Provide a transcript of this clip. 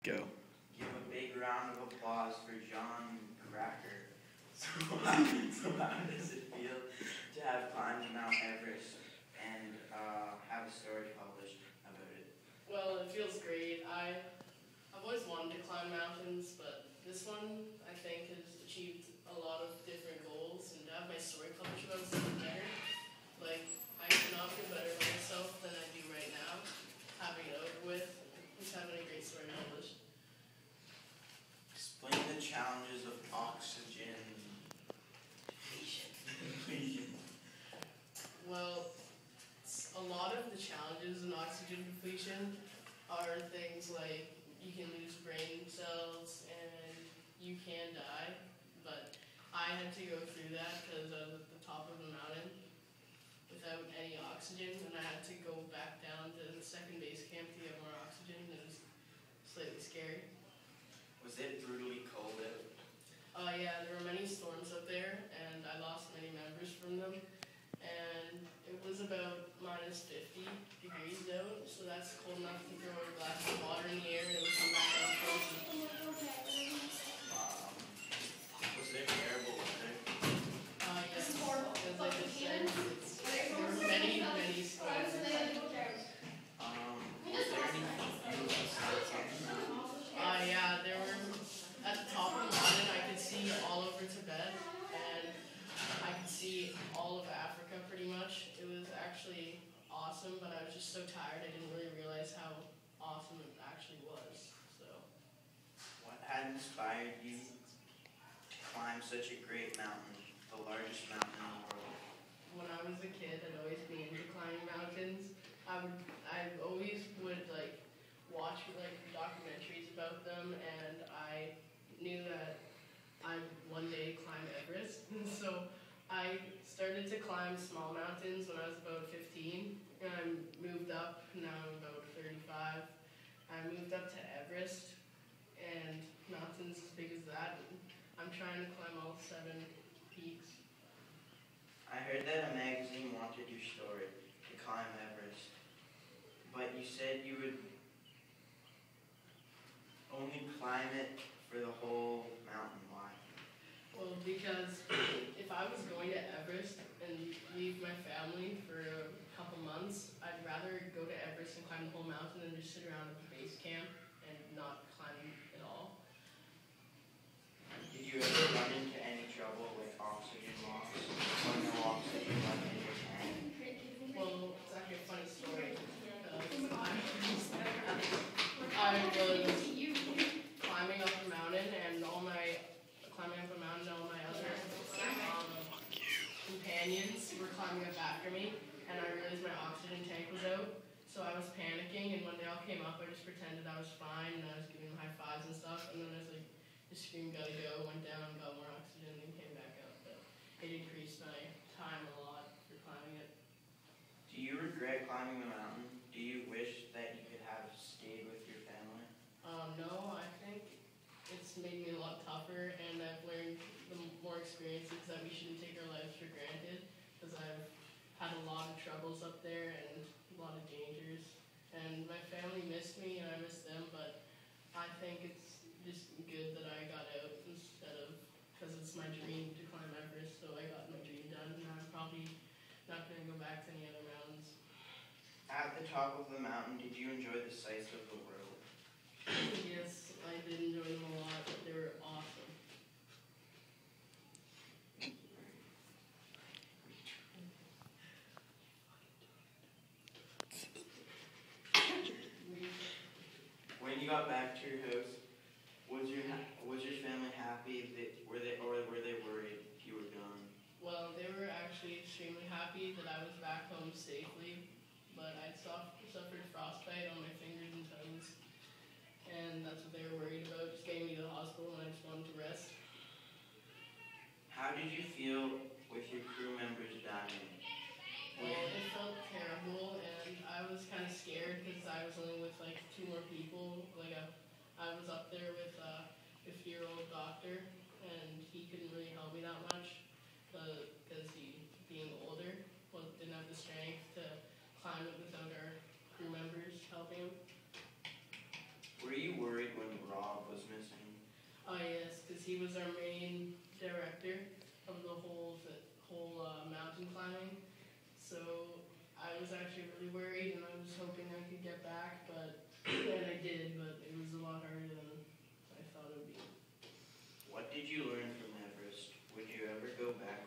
Go. Give a big round of applause for John Cracker. So how does it feel to have climbed Mount Everest and have a story published about it? Well, it feels great. I've always wanted to climb mountains, but this one, I think, has achieved a lot of different goals, and to have my story published about it's even better. Like, I could not feel better about myself than I do right now, having it over with, just having a great story published. Explain the challenges of oxygen depletion. Well, a lot of the challenges in oxygen depletion are things like you can lose brain cells and you can die, but I had to go through that because I was at the top of the mountain without any oxygen, and I had to go back down to the second base camp to get more oxygen. It was slightly scary. Was it brutally cold out? Yeah, there were many storms up there, and I lost many members from them. And it was about minus 50 degrees out, so that's cold enough to throw a glass of water in the air and it would come back down frozen. Was there terrible weather? Yes. As I just said, there were many, many storms. Was there any view of Yeah, there were, at the top of the mountain, I could see all over Tibet, and I could see all of Africa pretty much. It was actually awesome, but I was just so tired I didn't really realize how awesome it actually was. So, What had inspired you to climb such a great mountain, the largest mountain in the world? when I was a kid, I'd always be into climbing mountains. I always would watch documentaries about them, and I knew that I'd one day climb Everest. So I started to climb small mountains when I was about 15, and I moved up, now I'm about 35. I moved up to Everest, and mountains as big as that. I'm trying to climb all 7 peaks. I heard that a magazine wanted your story to climb Everest, but you said you would only climb it for the whole mountain. Why? Well, because if I was going to Everest and leave my family for a couple months, I'd rather go to Everest and climb the whole mountain than just sit around at the base camp and not climb at all. Did you ever run into any trouble with oxygen loss or no oxygen left in your tank? Well, it's actually a funny story. I was climbing up a mountain, and all my other companions were climbing up after me, and I realized my oxygen tank was out, so I was panicking, and when they all came up, I just pretended I was fine, and I was giving them high fives and stuff, and then I was just screamed, gotta go, went down, got more oxygen, and came back up, but it increased my time a lot for climbing it. Do you regret climbing the mountain? Do you wish that you could have stayed with your family? No, I think it's made me a lot tougher, and I've learned the more experiences that we shouldn't take our lives for granted, because I've had a lot of troubles up there and a lot of dangers, and my family missed me and I missed them, but I think it's just good that I got out instead of, because it's my dream to climb Everest, so I got my dream done, and I'm probably not going to go back to any other mountains. At the top of the mountain, did you enjoy the sights of the world? Yes, I did enjoy them a lot. They were awesome. When you got back to your house, was your family happy? Were they worried if you were gone? Well, they were actually extremely happy that I was back home safely, but I suffered frostbite on my fingers and toes, and that's what they were worried about, just getting me to the hospital, and I just wanted to rest. How did you feel with your crew members dying? Well, it felt terrible, and I was kind of scared because I was only with 2 more people. I was up there with a 50-year-old doctor, and he couldn't really help me that much because he, being older, didn't have the strength to climb it without our crew members helping him. Were you worried when because he was our main director of the whole mountain climbing. So I was actually really worried, and I was hoping I could get back, and I did, but it was a lot harder than I thought it would be. What did you learn from Everest? Would you ever go back